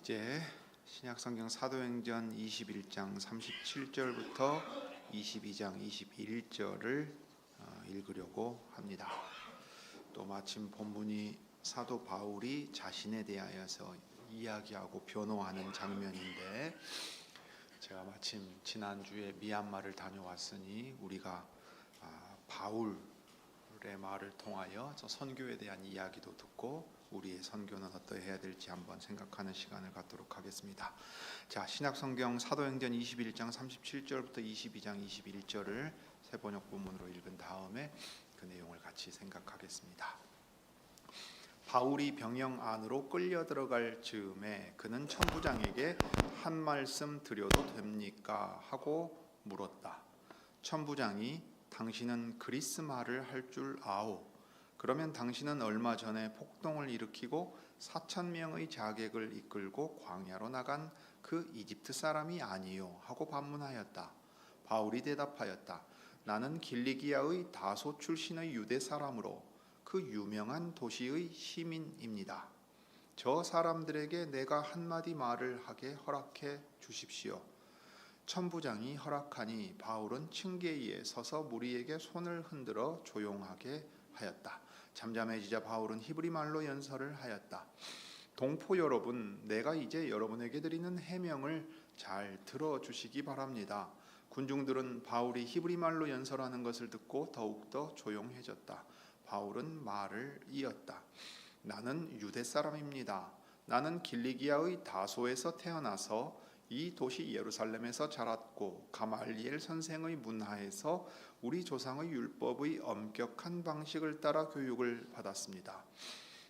이제 신약성경 사도행전 21장 37절부터 22장 21절을 읽으려고 합니다. 또 마침 본문이 사도 바울이 자신에 대하여서 이야기하고 변호하는 장면인데, 제가 마침 지난주에 미얀마를 다녀왔으니 우리가 바울의 말을 통하여 저 선교에 대한 이야기도 듣고 우리의 선교는 어떠해야 될지 한번 생각하는 시간을 갖도록 하겠습니다. 자, 신약성경 사도행전 21장 37절부터 22장 21절을 새번역 본문으로 읽은 다음에 그 내용을 같이 생각하겠습니다. 바울이 병영 안으로 끌려 들어갈 즈음에 그는 천부장에게 한 말씀 드려도 됩니까? 하고 물었다. 천부장이 당신은 그리스 말을 할 줄 아오. 그러면 당신은 얼마 전에 폭동을 일으키고 4,000명의 자객을 이끌고 광야로 나간 그 이집트 사람이 아니요? 하고 반문하였다. 바울이 대답하였다. 나는 길리기아의 다소 출신의 유대 사람으로 그 유명한 도시의 시민입니다. 저 사람들에게 내가 한마디 말을 하게 허락해 주십시오. 천부장이 허락하니 바울은 층계위에 서서 무리에게 손을 흔들어 조용하게 하였다. 잠잠해지자 바울은 히브리 말로 연설을 하였다. 동포 여러분, 내가 이제 여러분에게 드리는 해명을 잘 들어주시기 바랍니다. 군중들은 바울이 히브리 말로 연설하는 것을 듣고 더욱더 조용해졌다. 바울은 말을 이었다. 나는 유대 사람입니다. 나는 길리기아의 다소에서 태어나서 이 도시 예루살렘에서 자랐고 가말리엘 선생의 문하에서 우리 조상의 율법의 엄격한 방식을 따라 교육을 받았습니다.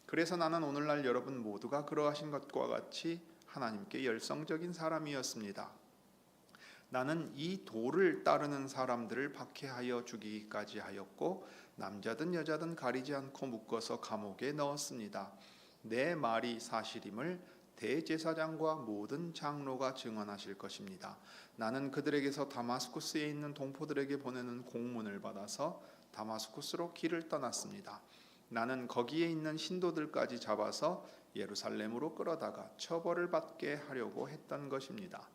그래서 나는 오늘날 여러분 모두가 그러하신 것과 같이 하나님께 열성적인 사람이었습니다. 나는 이 도를 따르는 사람들을 박해하여 죽이기까지 하였고 남자든 여자든 가리지 않고 묶어서 감옥에 넣었습니다. 내 말이 사실임을 대제사장과 모든 장로가 증언하실 것입니다. 나는 그들에게서 다마스쿠스에 있는 동포들에게 보내는 공문을 받아서 다마스쿠스로 길을 떠났습니다. 나는 거기에 있는 신도들까지 잡아서 예루살렘으로 끌어다가 처벌을 받게 하려고 했던 것입니다.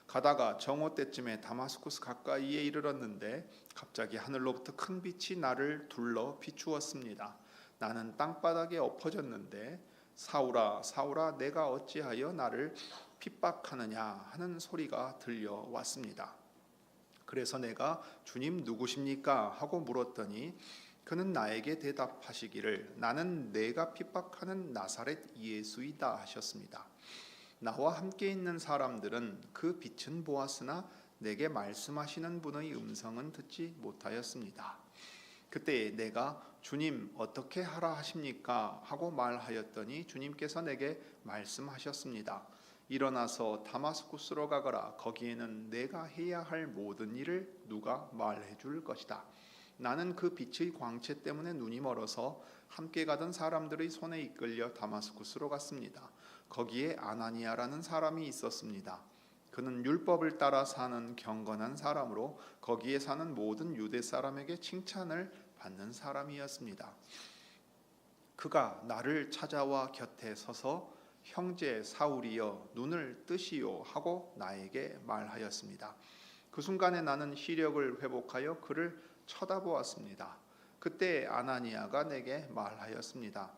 가다가 정오 때쯤에 다마스쿠스 가까이에 이르렀는데 갑자기 하늘로부터 큰 빛이 나를 둘러 비추었습니다. 나는 땅바닥에 엎어졌는데 사울아, 사울아, 내가 어찌하여 나를 핍박하느냐 하는 소리가 들려왔습니다. 그래서 내가 주님 누구십니까? 하고 물었더니 그는 나에게 대답하시기를 나는 내가 핍박하는 나사렛 예수이다 하셨습니다. 나와 함께 있는 사람들은 그 빛은 보았으나 내게 말씀하시는 분의 음성은 듣지 못하였습니다. 그때 내가 주님 어떻게 하라 하십니까? 하고 말하였더니 주님께서 내게 말씀하셨습니다. 일어나서 다마스쿠스로 가거라. 거기에는 내가 해야 할 모든 일을 누가 말해 줄 것이다. 나는 그 빛의 광채 때문에 눈이 멀어서 함께 가던 사람들의 손에 이끌려 다마스쿠스로 갔습니다. 거기에 아나니아라는 사람이 있었습니다. 그는 율법을 따라 사는 경건한 사람으로 거기에 사는 모든 유대 사람에게 칭찬을 받는 사람이었습니다. 그가 나를 찾아와 곁에 서서 형제 사울이여 눈을 뜨시오 하고 나에게 말하였습니다. 그 순간에 나는 시력을 회복하여 그를 쳐다보았습니다. 그때 아나니아가 내게 말하였습니다.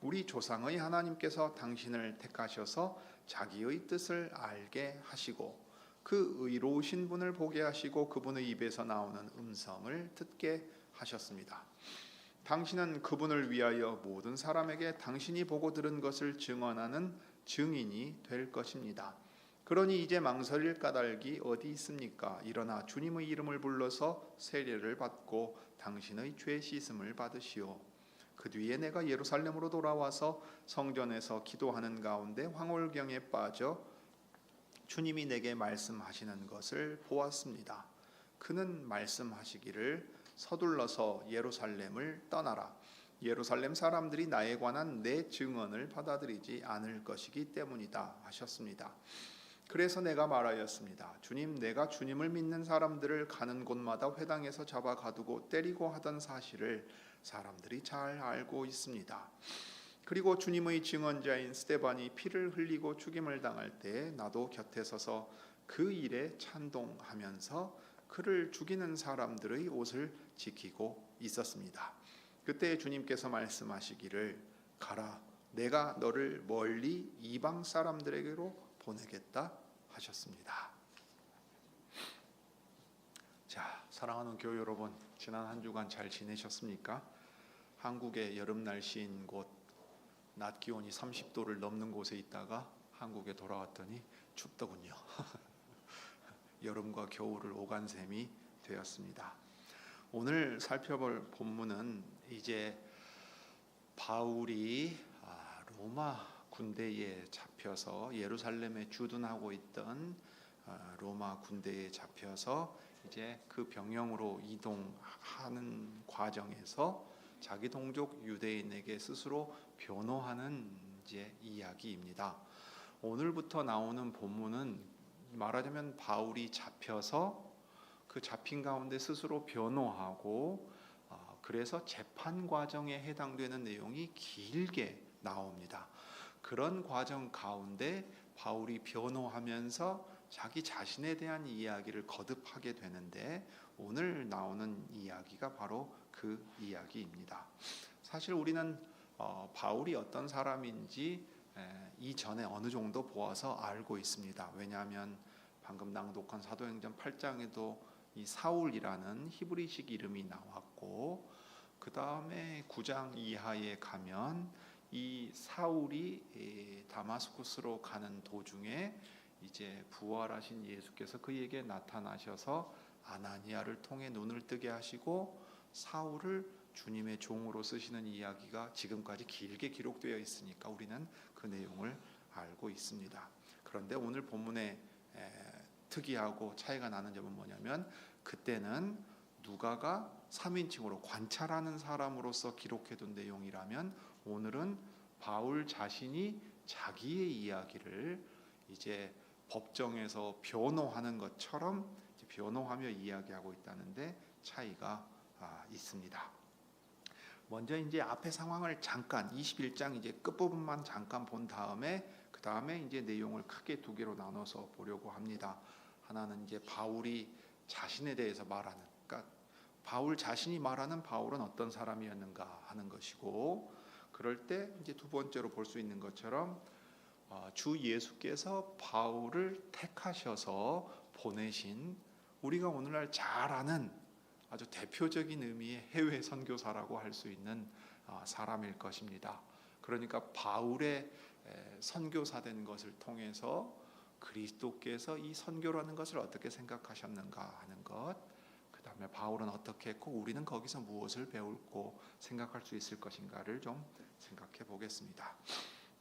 우리 조상의 하나님께서 당신을 택하셔서 자기의 뜻을 알게 하시고 그 의로우신 분을 보게 하시고 그분의 입에서 나오는 음성을 듣게 하셨습니다. 당신은 그분을 위하여 모든 사람에게 당신이 보고 들은 것을 증언하는 증인이 될 것입니다. 그러니 이제 망설일 까닭이 어디 있습니까? 일어나 주님의 이름을 불러서 세례를 받고 당신의 죄 씻음을 받으시오. 그 뒤에 내가 예루살렘으로 돌아와서 성전에서 기도하는 가운데 황홀경에 빠져 주님이 내게 말씀하시는 것을 보았습니다. 그는 말씀하시기를 서둘러서 예루살렘을 떠나라. 예루살렘 사람들이 나에 관한 내 증언을 받아들이지 않을 것이기 때문이다 하셨습니다. 그래서 내가 말하였습니다. 주님, 내가 주님을 믿는 사람들을 가는 곳마다 회당에서 잡아 가두고 때리고 하던 사실을 사람들이 잘 알고 있습니다. 그리고 주님의 증언자인 스데반이 피를 흘리고 죽임을 당할 때 나도 곁에 서서 그 일에 찬동하면서 그를 죽이는 사람들의 옷을 지키고 있었습니다. 그때 주님께서 말씀하시기를 가라, 내가 너를 멀리 이방 사람들에게로 보내겠다 하셨습니다. 자, 사랑하는 교회 여러분, 지난 한 주간 잘 지내셨습니까? 한국의 여름 날씨인 곳 낮 기온이 30도를 넘는 곳에 있다가 한국에 돌아왔더니 춥더군요. 여름과 겨울을 오간 셈이 되었습니다. 오늘 살펴볼 본문은 이제 바울이 로마 군대에 잡혀서 예루살렘에 주둔하고 있던 로마 군대에 잡혀서 이제 그 병영으로 이동하는 과정에서 자기 동족 유대인에게 스스로 변호하는 이제 이야기입니다. 오늘부터 나오는 본문은 말하자면 바울이 잡혀서 그 잡힌 가운데 스스로 변호하고 그래서 재판 과정에 해당되는 내용이 길게 나옵니다. 그런 과정 가운데 바울이 변호하면서 자기 자신에 대한 이야기를 거듭하게 되는데 오늘 나오는 이야기가 바로 그 이야기입니다. 사실 우리는 바울이 어떤 사람인지 이전에 어느 정도 보아서 알고 있습니다. 왜냐하면 방금 낭독한 사도행전 8장에도 이 사울이라는 히브리식 이름이 나왔고 그 다음에 9장 이하에 가면 이 사울이 다마스쿠스로 가는 도중에 이제 부활하신 예수께서 그에게 나타나셔서 아나니아를 통해 눈을 뜨게 하시고 사울을 주님의 종으로 쓰시는 이야기가 지금까지 길게 기록되어 있으니까 우리는 그 내용을 알고 있습니다. 그런데 오늘 본문에 특이하고 차이가 나는 점은 뭐냐면 그때는 누가가 3인칭으로 관찰하는 사람으로서 기록해둔 내용이라면 오늘은 바울 자신이 자기의 이야기를 이제 법정에서 변호하는 것처럼 변호하며 이야기하고 있다는데 차이가 있습니다. 먼저 이제 앞에 상황을 잠깐 21장 이제 끝부분만 잠깐 본 다음에 그 다음에 이제 내용을 크게 두 개로 나눠서 보려고 합니다. 하나는 이제 바울이 자신에 대해서 말하는, 그러니까 바울 자신이 말하는 바울은 어떤 사람이었는가 하는 것이고, 그럴 때 이제 두 번째로 볼 수 있는 것처럼 주 예수께서 바울을 택하셔서 보내신 우리가 오늘날 잘 아는 아주 대표적인 의미의 해외 선교사라고 할 수 있는 사람일 것입니다. 그러니까 바울의 선교사된 것을 통해서 그리스도께서 이 선교라는 것을 어떻게 생각하셨는가 하는 것, 그 다음에 바울은 어떻게 했고 우리는 거기서 무엇을 배울고 생각할 수 있을 것인가를 좀 생각해 보겠습니다.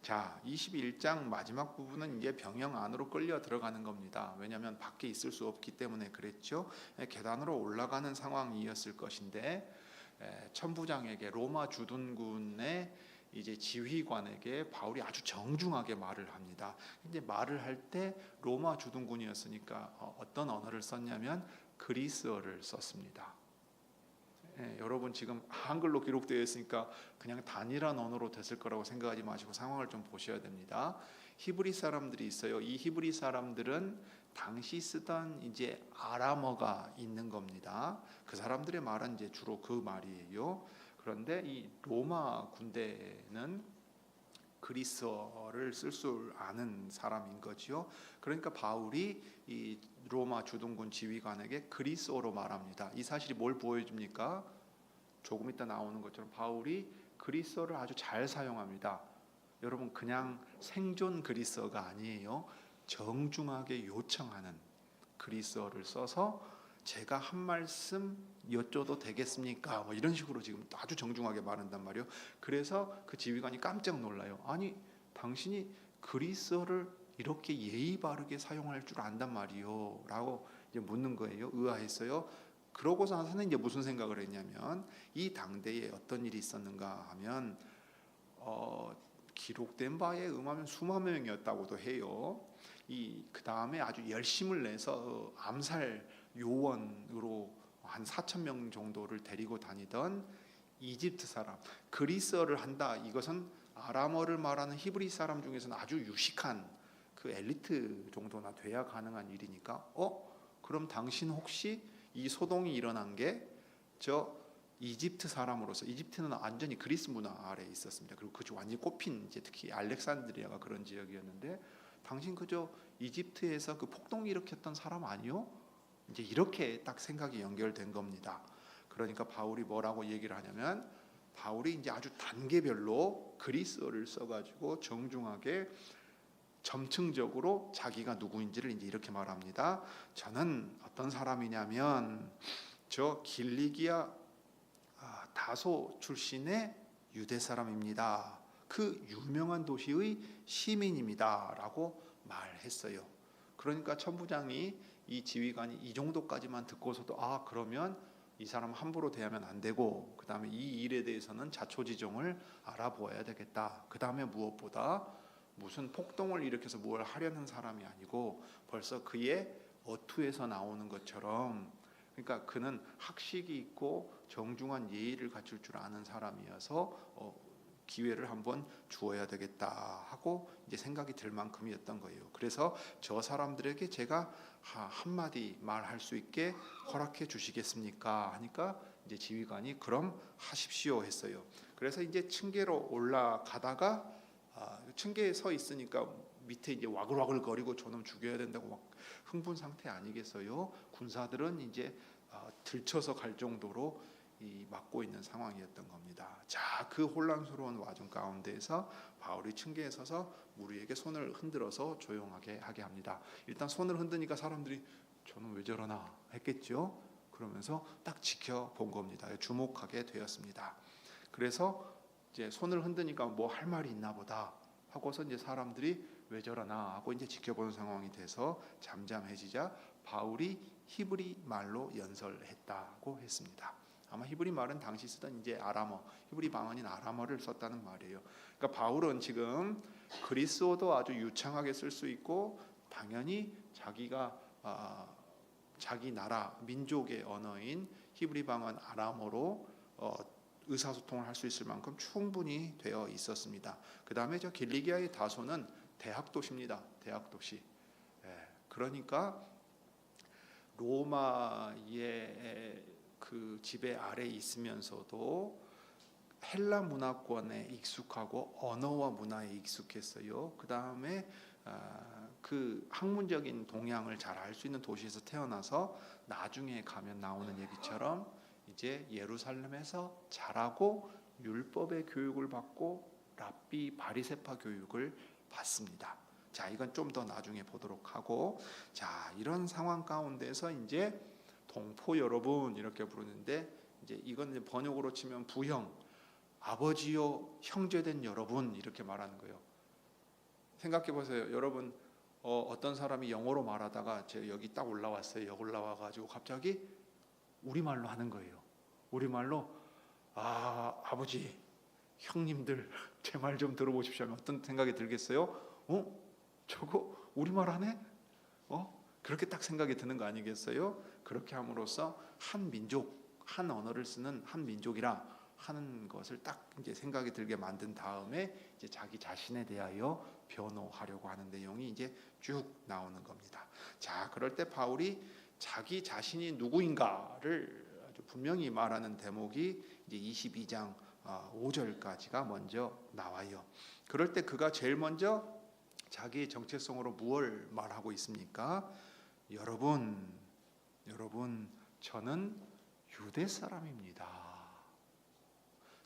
자, 21장 마지막 부분은 이제 병영 안으로 끌려 들어가는 겁니다. 왜냐하면 밖에 있을 수 없기 때문에 그랬죠. 계단으로 올라가는 상황이었을 것인데 천부장에게 로마 주둔군의 이제 지휘관에게 바울이 아주 정중하게 말을 합니다. 이제 말을 할 때 로마 주둔군이었으니까 어떤 언어를 썼냐면 그리스어를 썼습니다. 여러분 지금 한글로 기록되어 있으니까 그냥 단일한 언어로 됐을 거라고 생각하지 마시고 상황을 좀 보셔야 됩니다. 히브리 사람들이 있어요. 이 히브리 사람들은 당시 쓰던 이제 아람어가 있는 겁니다. 그 사람들의 말은 이제 주로 그 말이에요. 그런데 이 로마 군대는 그리스어를 쓸 줄 아는 사람인 거지요. 그러니까 바울이 이 로마 주둔군 지휘관에게 그리스어로 말합니다. 이 사실이 뭘 보여줍니까? 조금 이따 나오는 것처럼 바울이 그리스어를 아주 잘 사용합니다. 여러분 그냥 생존 그리스어가 아니에요. 정중하게 요청하는 그리스어를 써서 제가 한 말씀 여쭤도 되겠습니까? 뭐 이런 식으로 지금 아주 정중하게 말한단 말이에요. 그래서 그 지휘관이 깜짝 놀라요. 아니 당신이 그리스어를 이렇게 예의 바르게 사용할 줄 안단 말이요 라고 이제 묻는 거예요. 의아했어요. 그러고서 나서는 이제 무슨 생각을 했냐면 이 당대에 어떤 일이 있었는가 하면 기록된 바에 의하면 수만 명이었다고도 해요. 그 다음에 아주 열심을 내서 암살 요원으로 한 4,000명 정도를 데리고 다니던 이집트 사람, 그리스어를 한다. 이것은 아람어를 말하는 히브리 사람 중에서는 아주 유식한 그 엘리트 정도나 돼야 가능한 일이니까 그럼 당신 혹시 이 소동이 일어난 게 저 이집트 사람으로서, 이집트는 완전히 그리스 문화 아래에 있었습니다. 그리고 그중 완전히 꼽힌 이제 특히 알렉산드리아가 그런 지역이었는데 당신 그저 이집트에서 그 폭동 일으켰던 사람 아니요? 이제 이렇게 딱 생각이 연결된 겁니다. 그러니까 바울이 뭐라고 얘기를 하냐면 바울이 이제 아주 단계별로 그리스어를 써가지고 정중하게 점층적으로 자기가 누구인지를 이제 이렇게 말합니다. 저는 어떤 사람이냐면 저 길리기아 다소 출신의 유대 사람입니다. 그 유명한 도시의 시민입니다라고 말했어요. 그러니까 천부장이 이 지휘관이 이 정도까지만 듣고서도 그러면 이 사람 함부로 대하면 안 되고 그 다음에 이 일에 대해서는 자초지종을 알아보아야 되겠다. 그 다음에 무엇보다 무슨 폭동을 일으켜서 뭘 하려는 사람이 아니고 벌써 그의 어투에서 나오는 것처럼, 그러니까 그는 학식이 있고 정중한 예의를 갖출 줄 아는 사람이어서 기회를 한번 주어야 되겠다 하고 이제 생각이 들 만큼이었던 거예요. 그래서 저 사람들에게 제가 한마디 말할 수 있게 허락해 주시겠습니까? 하니까 이제 지휘관이 그럼 하십시오 했어요. 그래서 이제 층계로 올라가다가 층계에 서 있으니까 밑에 이제 와글와글 거리고 저놈 죽여야 된다고 막 흥분 상태 아니겠어요? 군사들은 이제 들쳐서 갈 정도로 막고 있는 상황이었던 겁니다. 자, 그 혼란스러운 와중 가운데에서 바울이 층계에 서서 무리에게 손을 흔들어서 조용하게 하게 합니다. 일단 손을 흔드니까 사람들이 저는 왜 저러나 했겠죠. 그러면서 딱 지켜본 겁니다. 주목하게 되었습니다. 그래서 이제 손을 흔드니까 뭐 할 말이 있나 보다 하고서 이제 사람들이 왜 저러나 하고 이제 지켜보는 상황이 돼서 잠잠해지자 바울이 히브리 말로 연설했다고 했습니다. 아마 히브리 말은 당시 쓰던 이제 아람어, 히브리 방언인 아람어를 썼다는 말이에요. 그러니까 바울은 지금 그리스어도 아주 유창하게 쓸 수 있고 당연히 자기가 자기 나라 민족의 언어인 히브리 방언 아람어로 의사소통을 할 수 있을 만큼 충분히 되어 있었습니다. 그 다음에 저 길리기아의 다소는 대학 도시입니다. 대학 도시. 그러니까 로마의 그 지배 아래에 있으면서도 헬라 문화권에 익숙하고 언어와 문화에 익숙했어요. 그 다음에 그 학문적인 동향을 잘 알 수 있는 도시에서 태어나서 나중에 가면 나오는 얘기처럼 이제 예루살렘에서 자라고 율법의 교육을 받고 랍비 바리새파 교육을 받습니다. 자, 이건 좀 더 나중에 보도록 하고, 자, 이런 상황 가운데서 이제 동포 여러분 이렇게 부르는데 이제 이건 이제 번역으로 치면 부형, 아버지요 형제된 여러분 이렇게 말하는 거예요. 생각해 보세요. 여러분 어떤 사람이 영어로 말하다가 제가 여기 딱 올라왔어요. 여기 올라와가지고 갑자기 우리말로 하는 거예요. 우리말로 아버지 형님들 제 말 좀 들어보십시오 하면 어떤 생각이 들겠어요? 저거 우리말 하네? 그렇게 딱 생각이 드는 거 아니겠어요? 그렇게 함으로써 한 민족, 한 언어를 쓰는 한 민족이라 하는 것을 딱 이제 생각이 들게 만든 다음에 이제 자기 자신에 대하여 변호하려고 하는 내용이 이제 쭉 나오는 겁니다. 자, 그럴 때 바울이 자기 자신이 누구인가를 아주 분명히 말하는 대목이 이제 22장 5절까지가 먼저 나와요. 그럴 때 그가 제일 먼저 자기의 정체성으로 무엇을 말하고 있습니까? 여러분, 저는 유대 사람입니다.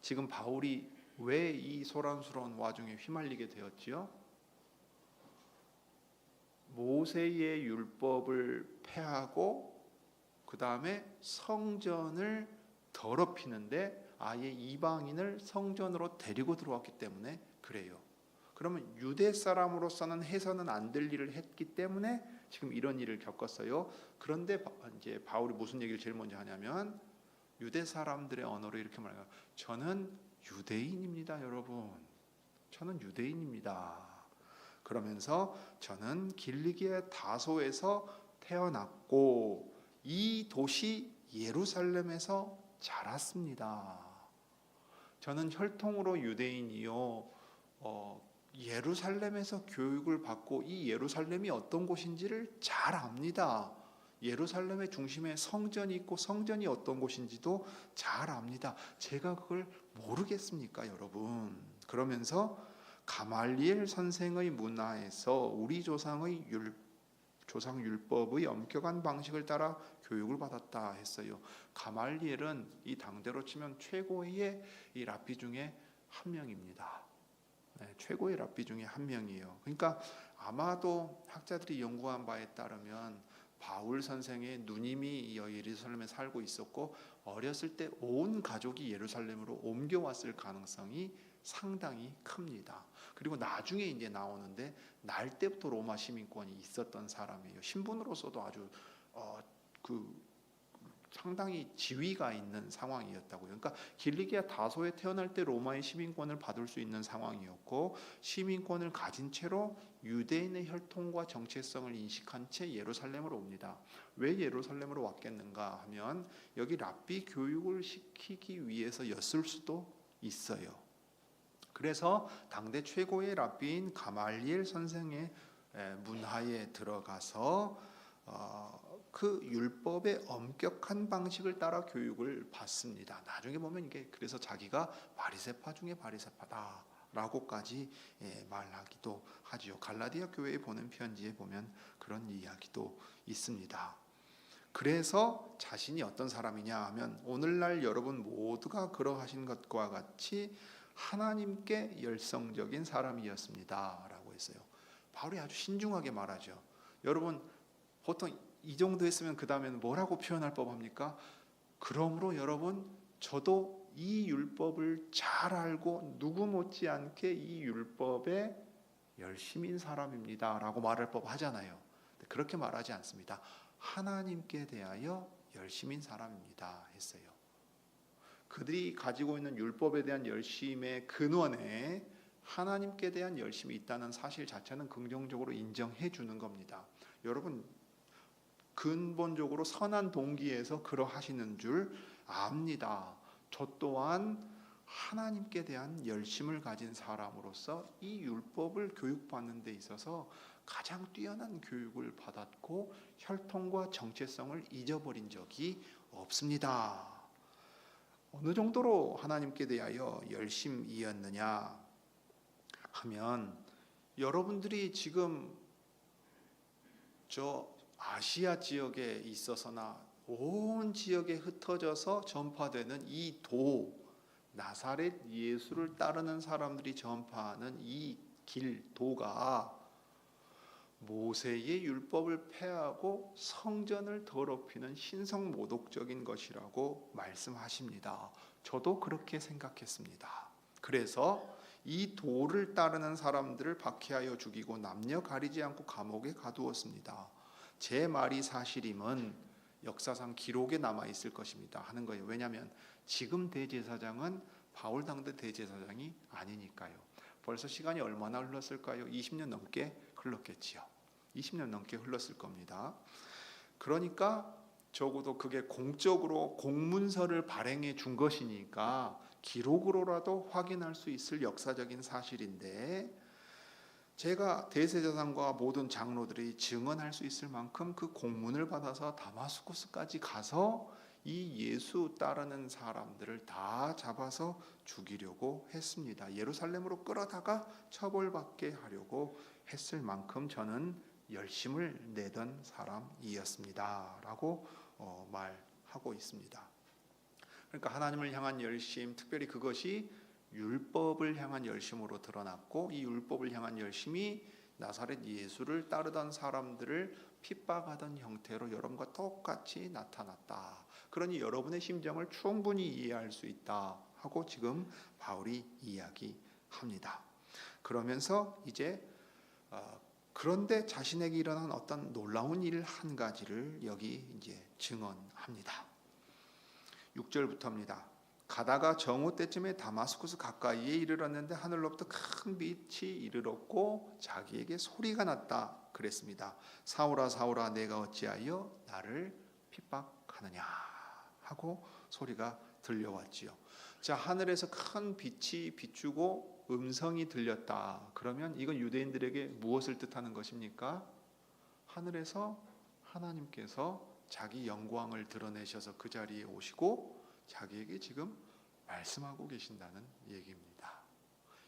지금 바울이 왜 이 소란스러운 와중에 휘말리게 되었지요? 모세의 율법을 폐하고 그 다음에 성전을 더럽히는데 아예 이방인을 성전으로 데리고 들어왔기 때문에 그래요. 그러면 유대 사람으로서는 해서는 안 될 일을 했기 때문에 지금 이런 일을 겪었어요. 그런데 이제 바울이 무슨 얘기를 제일 먼저 하냐면 유대 사람들의 언어로 이렇게 말해요. 저는 유대인입니다, 여러분. 저는 유대인입니다. 그러면서 저는 길리기아 다소에서 태어났고 이 도시 예루살렘에서 자랐습니다. 저는 혈통으로 유대인이요 예루살렘에서 교육을 받고 이 예루살렘이 어떤 곳인지를 잘 압니다. 예루살렘의 중심에 성전이 있고 성전이 어떤 곳인지도 잘 압니다. 제가 그걸 모르겠습니까, 여러분? 그러면서 가말리엘 선생의 문화에서 우리 조상의 조상 율법의 엄격한 방식을 따라 교육을 받았다 했어요. 가말리엘은 이 당대로 치면 최고의 이 랍비 중에 한 명입니다. 네, 최고의 랍비 중에 한 명이에요. 그러니까 아마도 학자들이 연구한 바에 따르면 바울 선생의 누님이 예루살렘에 살고 있었고 어렸을 때 온 가족이 예루살렘으로 옮겨왔을 가능성이 상당히 큽니다. 그리고 나중에 이제 나오는데 날 때부터 로마 시민권이 있었던 사람이에요. 신분으로서도 아주 상당히 지위가 있는 상황이었다고요. 그러니까 길리기아 다소에 태어날 때 로마의 시민권을 받을 수 있는 상황이었고 시민권을 가진 채로 유대인의 혈통과 정체성을 인식한 채 예루살렘으로 옵니다. 왜 예루살렘으로 왔겠는가 하면 여기 랍비 교육을 시키기 위해서였을 수도 있어요. 그래서 당대 최고의 랍비인 가말리엘 선생의 문화에 들어가서 그 율법의 엄격한 방식을 따라 교육을 받습니다. 나중에 보면 이게 그래서 자기가 바리새파 중에 바리새파다라고까지 말하기도 하지요. 갈라디아 교회에 보낸 편지에 보면 그런 이야기도 있습니다. 그래서 자신이 어떤 사람이냐 하면 오늘날 여러분 모두가 그러하신 것과 같이 하나님께 열성적인 사람이었습니다 라고 했어요. 바울이 아주 신중하게 말하죠. 여러분 보통 이 정도 했으면 그 다음에는 뭐라고 표현할 법합니까? 그러므로 여러분 저도 이 율법을 잘 알고 누구 못지않게 이 율법에 열심인 사람입니다 라고 말할 법하잖아요. 그렇게 말하지 않습니다. 하나님께 대하여 열심인 사람입니다 했어요. 그들이 가지고 있는 율법에 대한 열심의 근원에 하나님께 대한 열심이 있다는 사실 자체는 긍정적으로 인정해 주는 겁니다. 여러분 근본적으로 선한 동기에서 그러하시는 줄 압니다. 저 또한 하나님께 대한 열심을 가진 사람으로서 이 율법을 교육받는 데 있어서 가장 뛰어난 교육을 받았고 혈통과 정체성을 잊어버린 적이 없습니다. 어느 정도로 하나님께 대하여 열심이었느냐 하면 여러분들이 지금 저 아시아 지역에 있어서나 온 지역에 흩어져서 전파되는 이 나사렛 예수를 따르는 사람들이 전파하는 이 도가 모세의 율법을 폐하고 성전을 더럽히는 신성모독적인 것이라고 말씀하십니다. 저도 그렇게 생각했습니다. 그래서 이 도를 따르는 사람들을 박해하여 죽이고 남녀 가리지 않고 감옥에 가두었습니다. 제 말이 사실임은 역사상 기록에 남아있을 것입니다 하는 거예요. 왜냐하면 지금 대제사장은 바울 당대 대제사장이 아니니까요. 벌써 시간이 얼마나 흘렀을까요? 20년 넘게 흘렀겠지요. 20년 넘게 흘렀을 겁니다. 그러니까 적어도 그게 공적으로 공문서를 발행해 준 것이니까 기록으로라도 확인할 수 있을 역사적인 사실인데 제가 대제사장과 모든 장로들이 증언할 수 있을 만큼 그 공문을 받아서 다마스쿠스까지 가서 이 예수 따르는 사람들을 다 잡아서 죽이려고 했습니다. 예루살렘으로 끌어다가 처벌받게 하려고 했을 만큼 저는 열심을 내던 사람이었습니다 라고 말하고 있습니다. 그러니까 하나님을 향한 열심, 특별히 그것이 율법을 향한 열심으로 드러났고 이 율법을 향한 열심이 나사렛 예수를 따르던 사람들을 핍박하던 형태로 여러분과 똑같이 나타났다. 그러니 여러분의 심정을 충분히 이해할 수 있다 하고 지금 바울이 이야기합니다. 그러면서 이제 그런데 자신에게 일어난 어떤 놀라운 일 한 가지를 여기 이제 증언합니다. 6절부터입니다. 가다가 정오 때쯤에 다마스쿠스 가까이에 이르렀는데 하늘로부터 큰 빛이 이르렀고 자기에게 소리가 났다 그랬습니다. 사울아 사울아 내가 어찌하여 나를 핍박하느냐 하고 소리가 들려왔지요. 자, 하늘에서 큰 빛이 비추고 음성이 들렸다. 그러면 이건 유대인들에게 무엇을 뜻하는 것입니까? 하늘에서 하나님께서 자기 영광을 드러내셔서 그 자리에 오시고 자기에게 지금 말씀하고 계신다는 얘기입니다.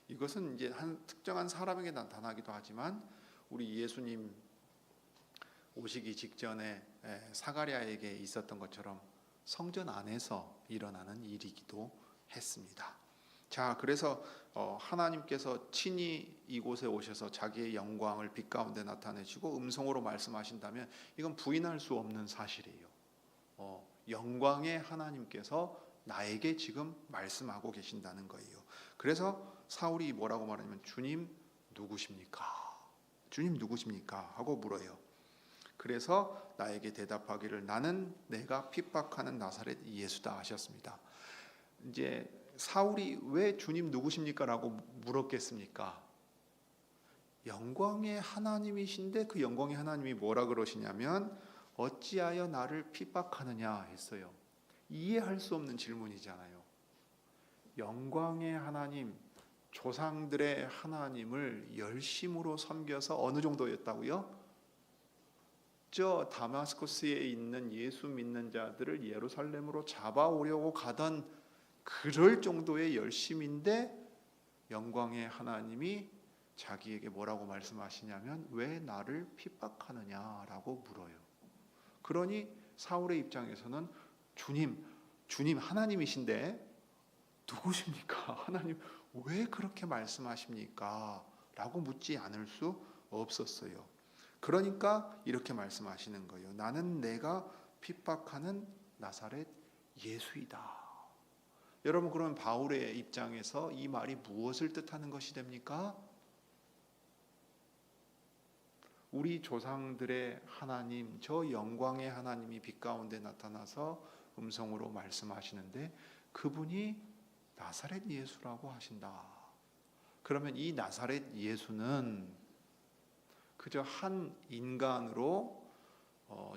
이것은 이제 한 특정한 사람에게 나타나기도 하지만 우리 예수님 오시기 직전에 사가랴에게 있었던 것처럼 성전 안에서 일어나는 일이기도 했습니다. 자, 그래서 하나님께서 친히 이곳에 오셔서 자기의 영광을 빛 가운데 나타내시고 음성으로 말씀하신다면 이건 부인할 수 없는 사실이에요. 영광의 하나님께서 나에게 지금 말씀하고 계신다는 거예요. 그래서 사울이 뭐라고 말하냐면 주님 누구십니까? 주님 누구십니까? 하고 물어요. 그래서 나에게 대답하기를 나는 내가 핍박하는 나사렛 예수다 하셨습니다. 이제 사울이 왜 주님 누구십니까? 라고 물었겠습니까? 영광의 하나님이신데 그 영광의 하나님이 뭐라 그러시냐면 어찌하여 나를 핍박하느냐 했어요. 이해할 수 없는 질문이잖아요. 영광의 하나님, 조상들의 하나님을 열심으로 섬겨서 어느 정도였다고요? 저 다마스커스에 있는 예수 믿는 자들을 예루살렘으로 잡아오려고 가던 그럴 정도의 열심인데 영광의 하나님이 자기에게 뭐라고 말씀하시냐면 왜 나를 핍박하느냐라고 물어요. 그러니 사울의 입장에서는 주님 하나님이신데 누구십니까? 하나님 왜 그렇게 말씀하십니까? 라고 묻지 않을 수 없었어요. 그러니까 이렇게 말씀하시는 거예요. 나는 내가 핍박하는 나사렛 예수이다. 여러분, 그러면 바울의 입장에서 이 말이 무엇을 뜻하는 것이 됩니까? 우리 조상들의 하나님, 저 영광의 하나님이 빛 가운데 나타나서 음성으로 말씀하시는데 그분이 나사렛 예수라고 하신다. 그러면 이 나사렛 예수는 그저 한 인간으로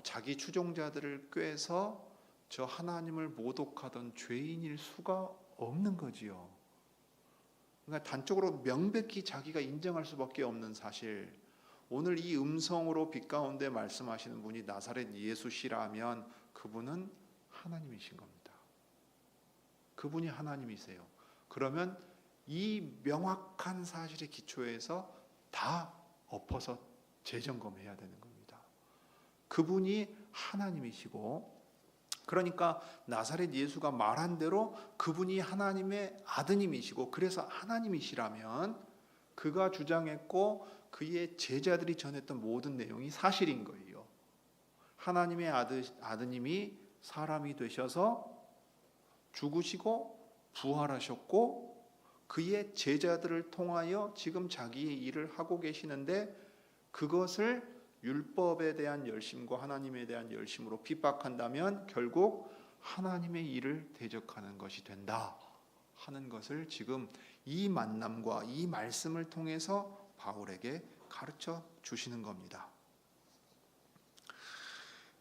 자기 추종자들을 꾀서 저 하나님을 모독하던 죄인일 수가 없는 거지요. 그러니까 단적으로 명백히 자기가 인정할 수밖에 없는 사실. 오늘 이 음성으로 빛 가운데 말씀하시는 분이 나사렛 예수시라면 그분은 하나님이신 겁니다. 그분이 하나님이세요. 그러면 이 명확한 사실의 기초에서 다 엎어서 재점검해야 되는 겁니다. 그분이 하나님이시고, 그러니까 나사렛 예수가 말한 대로 그분이 하나님의 아드님이시고 그래서 하나님이시라면 그가 주장했고 그의 제자들이 전했던 모든 내용이 사실인 거예요. 하나님의 아드님이 사람이 되셔서 죽으시고 부활하셨고 그의 제자들을 통하여 지금 자기의 일을 하고 계시는데 그것을 율법에 대한 열심과 하나님에 대한 열심으로 핍박한다면 결국 하나님의 일을 대적하는 것이 된다 하는 것을 지금 이 만남과 이 말씀을 통해서 바울에게 가르쳐 주시는 겁니다.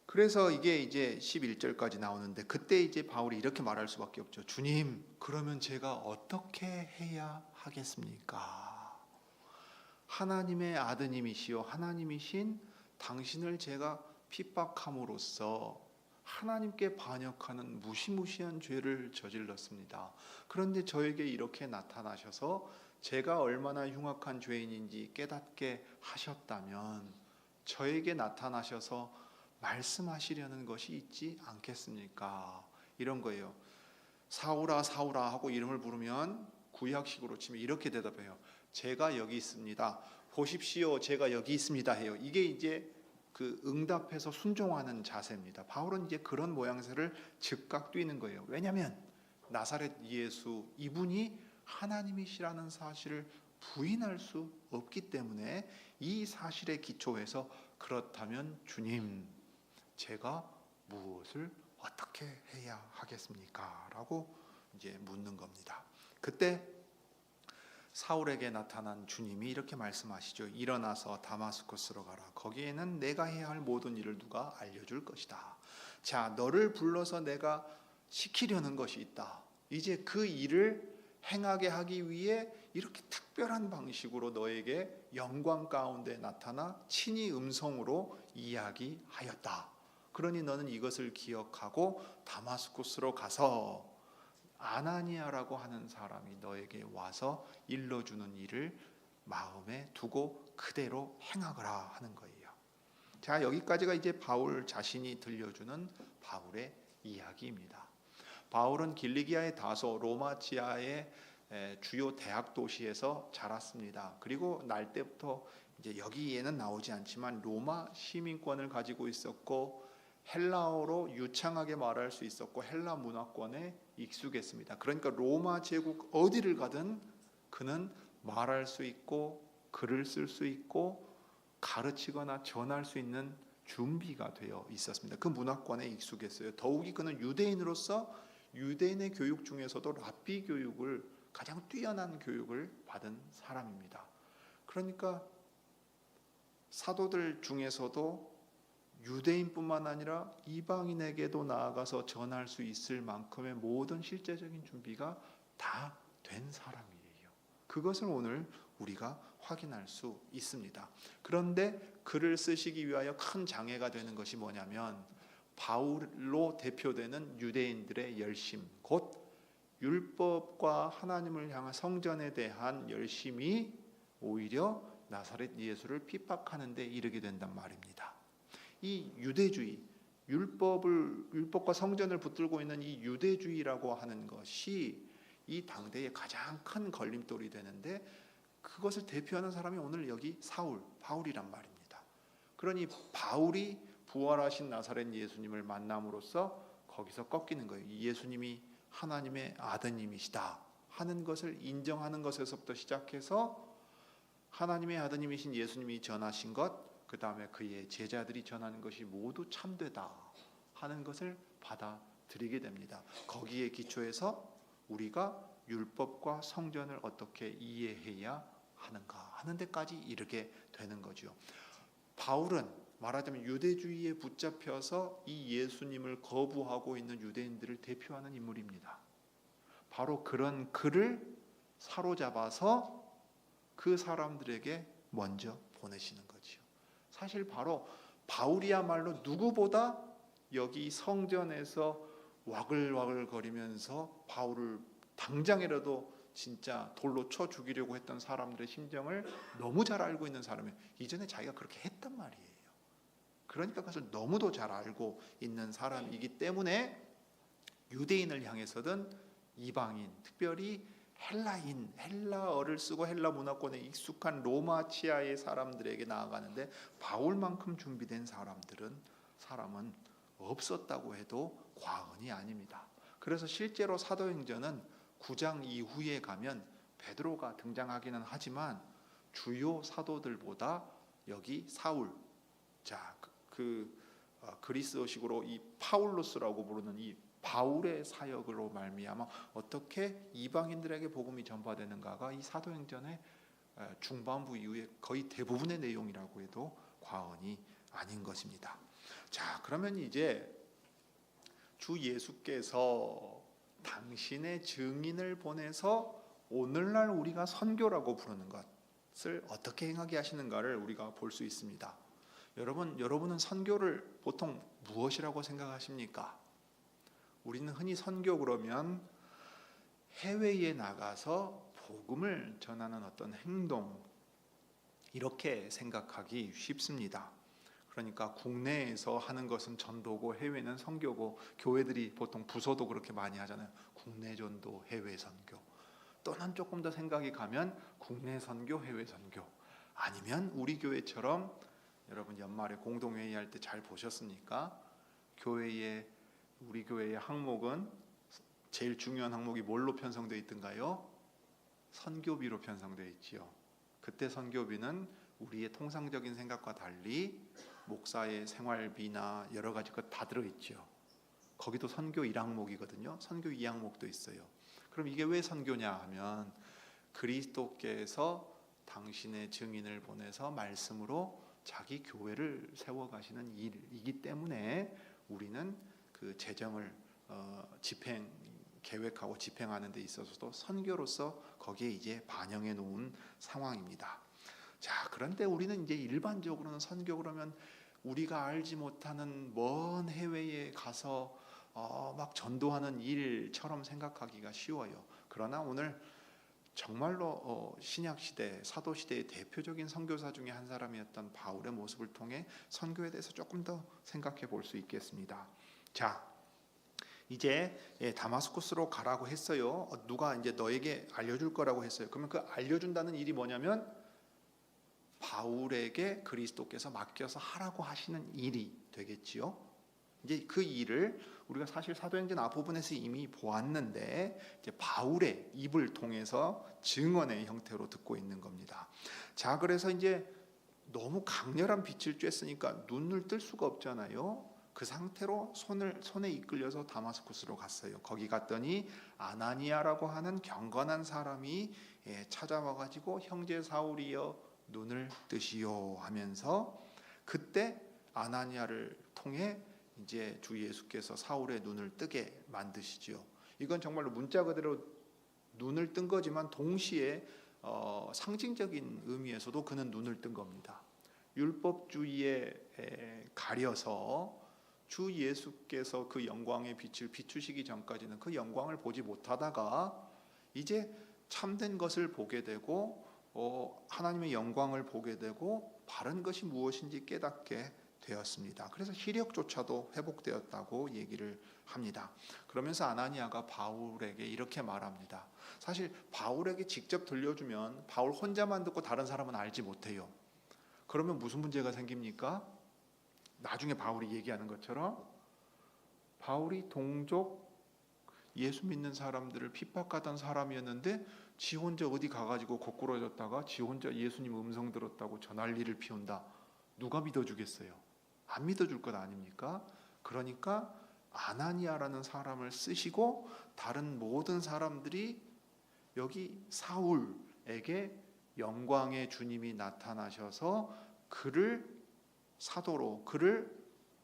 그래서 이게 이제 11절까지 나오는데 그때 이제 바울이 이렇게 말할 수밖에 없죠. 주님, 그러면 제가 어떻게 해야 하겠습니까? 하나님의 아드님이시요 하나님이신 당신을 제가 핍박함으로써 하나님께 반역하는 무시무시한 죄를 저질렀습니다. 그런데 저에게 이렇게 나타나셔서 제가 얼마나 흉악한 죄인인지 깨닫게 하셨다면 저에게 나타나셔서 말씀하시려는 것이 있지 않겠습니까? 이런 거예요. 사울아 사울아 하고 이름을 부르면 구약식으로 치면 이렇게 대답해요. 제가 여기 있습니다. 보십시오. 제가 여기 있습니다 해요. 이게 이제 그 응답해서 순종하는 자세입니다. 바울은 이제 그런 모양새를 즉각 띄는 거예요. 왜냐하면 나사렛 예수 이분이 하나님이시라는 사실을 부인할 수 없기 때문에 이 사실의 기초에서 그렇다면 주님, 제가 무엇을 어떻게 해야 하겠습니까? 라고 이제 묻는 겁니다. 그때 사울에게 나타난 주님이 이렇게 말씀하시죠. 일어나서 다마스커스로 가라. 거기에는 내가 해야 할 모든 일을 누가 알려줄 것이다. 자, 너를 불러서 내가 시키려는 것이 있다. 이제 그 일을 행하게 하기 위해 이렇게 특별한 방식으로 너에게 영광 가운데 나타나 친히 음성으로 이야기하였다. 그러니 너는 이것을 기억하고 다마스쿠스로 가서 아나니아라고 하는 사람이 너에게 와서 일러주는 일을 마음에 두고 그대로 행하거라 하는 거예요. 자, 여기까지가 이제 바울 자신이 들려주는 바울의 이야기입니다. 바울은 길리기아의 다소 로마 지하의 주요 대학 도시에서 자랐습니다. 그리고 날 때부터 이제 여기에는 나오지 않지만 로마 시민권을 가지고 있었고 헬라어로 유창하게 말할 수 있었고 헬라 문화권에 익숙했습니다. 그러니까 로마 제국 어디를 가든 그는 말할 수 있고 글을 쓸 수 있고 가르치거나 전할 수 있는 준비가 되어 있었습니다. 그 문화권에 익숙했어요. 더욱이 그는 유대인으로서 유대인의 교육 중에서도 랍비 교육을 가장 뛰어난 교육을 받은 사람입니다. 그러니까 사도들 중에서도 유대인뿐만 아니라 이방인에게도 나아가서 전할 수 있을 만큼의 모든 실제적인 준비가 다 된 사람이에요. 그것을 오늘 우리가 확인할 수 있습니다. 그런데 글을 쓰시기 위하여 큰 장애가 되는 것이 뭐냐면 바울로 대표되는 유대인들의 열심, 곧 율법과 하나님을 향한 성전에 대한 열심이 오히려 나사렛 예수를 핍박하는 데 이르게 된단 말입니다. 이 유대주의, 율법과 성전을 붙들고 있는 이 유대주의라고 하는 것이 이 당대의 가장 큰 걸림돌이 되는데 그것을 대표하는 사람이 오늘 여기 바울이란 말입니다. 그러니 바울이 부활하신 나사렛 예수님을 만남으로써 거기서 꺾이는 거예요. 예수님이 하나님의 아드님이시다 하는 것을 인정하는 것에서부터 시작해서 하나님의 아드님이신 예수님이 전하신 것, 그 다음에 그의 제자들이 전하는 것이 모두 참되다 하는 것을 받아들이게 됩니다. 거기에 기초해서 우리가 율법과 성전을 어떻게 이해해야 하는가 하는 데까지 이르게 되는 거죠. 바울은 말하자면 유대주의에 붙잡혀서 이 예수님을 거부하고 있는 유대인들을 대표하는 인물입니다. 바로 그런 그를 사로잡아서 그 사람들에게 먼저 보내시는 거죠. 사실 바로 바울이야말로 누구보다 여기 성전에서 와글와글 거리면서 바울을 당장이라도 진짜 돌로 쳐 죽이려고 했던 사람들의 심정을 너무 잘 알고 있는 사람이에요. 이전에 자기가 그렇게 했단 말이에요. 그러니까 그것을 너무도 잘 알고 있는 사람이기 때문에 유대인을 향해서든 이방인, 특별히 헬라어를 쓰고 헬라 문화권에 익숙한 로마 치하의 사람들에게 나아가는데 바울만큼 준비된 사람은 없었다고 해도 과언이 아닙니다. 그래서 실제로 사도행전은 9장 이후에 가면 베드로가 등장하기는 하지만 주요 사도들보다 여기 사울, 자, 그리스어식으로 이 파울로스라고 부르는 이 바울의 사역으로 말미암아 어떻게 이방인들에게 복음이 전파되는가가 이 사도행전의 중반부 이후에 거의 대부분의 내용이라고 해도 과언이 아닌 것입니다. 자, 그러면 이제 주 예수께서 당신의 증인을 보내서 오늘날 우리가 선교라고 부르는 것을 어떻게 행하게 하시는가를 우리가 볼 수 있습니다. 여러분은 선교를 보통 무엇이라고 생각하십니까? 우리는 흔히 선교 그러면 해외에 나가서 복음을 전하는 어떤 행동, 이렇게 생각하기 쉽습니다. 그러니까 국내에서 하는 것은 전도고 해외는 선교고, 교회들이 보통 부서도 그렇게 많이 하잖아요. 국내 전도, 해외 선교. 또는 조금 더 생각이 가면 국내 선교, 해외 선교. 아니면 우리 교회처럼, 여러분 연말에 공동회의 할 때 잘 보셨습니까? 우리 교회의 항목은 제일 중요한 항목이 뭘로 편성되어 있던가요? 선교비로 편성되어 있지요. 그때 선교비는 우리의 통상적인 생각과 달리 목사의 생활비나 여러 가지 것 다 들어있죠. 거기도 선교 1항목이거든요. 선교 2항목도 있어요. 그럼 이게 왜 선교냐 하면 그리스도께서 당신의 증인을 보내서 말씀으로 자기 교회를 세워가시는 일이기 때문에 우리는 그 재정을 계획하고 집행하는 데 있어서도 선교로서 거기에 이제 반영해 놓은 상황입니다. 자, 그런데 우리는 이제 일반적으로는 선교 그러면 우리가 알지 못하는 먼 해외에 가서 막 전도하는 일처럼 생각하기가 쉬워요. 그러나 오늘 정말로 신약 시대, 사도 시대의 대표적인 선교사 중에 한 사람이었던 바울의 모습을 통해 선교에 대해서 조금 더 생각해 볼 수 있겠습니다. 자, 이제 다마스쿠스로 가라고 했어요. 누가 이제 너에게 알려줄 거라고 했어요. 그러면 그 알려준다는 일이 뭐냐면 바울에게 그리스도께서 맡겨서 하라고 하시는 일이 되겠지요. 이제 그 일을 우리가 사실 사도행전 앞부분에서 이미 보았는데 이제 바울의 입을 통해서 증언의 형태로 듣고 있는 겁니다. 자, 그래서 이제 너무 강렬한 빛을 쬐으니까 눈을 뜰 수가 없잖아요. 그 상태로 손에 이끌려서 다마스쿠스로 갔어요. 거기 갔더니 아나니아라고 하는 경건한 사람이 찾아와가지고 형제 사울이여 눈을 뜨시오 하면서 그때 아나니아를 통해 이제 주 예수께서 사울의 눈을 뜨게 만드시죠. 이건 정말로 문자 그대로 눈을 뜬 거지만 동시에 상징적인 의미에서도 그는 눈을 뜬 겁니다. 율법주의에 가려서 주 예수께서 그 영광의 빛을 비추시기 전까지는 그 영광을 보지 못하다가 이제 참된 것을 보게 되고 하나님의 영광을 보게 되고 바른 것이 무엇인지 깨닫게 되었습니다. 그래서 시력조차도 회복되었다고 얘기를 합니다. 그러면서 아나니아가 바울에게 이렇게 말합니다. 사실 바울에게 직접 들려주면 바울 혼자만 듣고 다른 사람은 알지 못해요. 그러면 무슨 문제가 생깁니까? 나중에 바울이 얘기하는 것처럼 바울이 동족 예수 믿는 사람들을 핍박하던 사람이었는데 지 혼자 어디 가가지고 거꾸러졌다가 지 혼자 예수님 음성 들었다고 저 난리를 피운다. 누가 믿어주겠어요? 안 믿어줄 것 아닙니까? 그러니까 아나니아라는 사람을 쓰시고 다른 모든 사람들이 여기 사울에게 영광의 주님이 나타나셔서 그를 사도로, 그를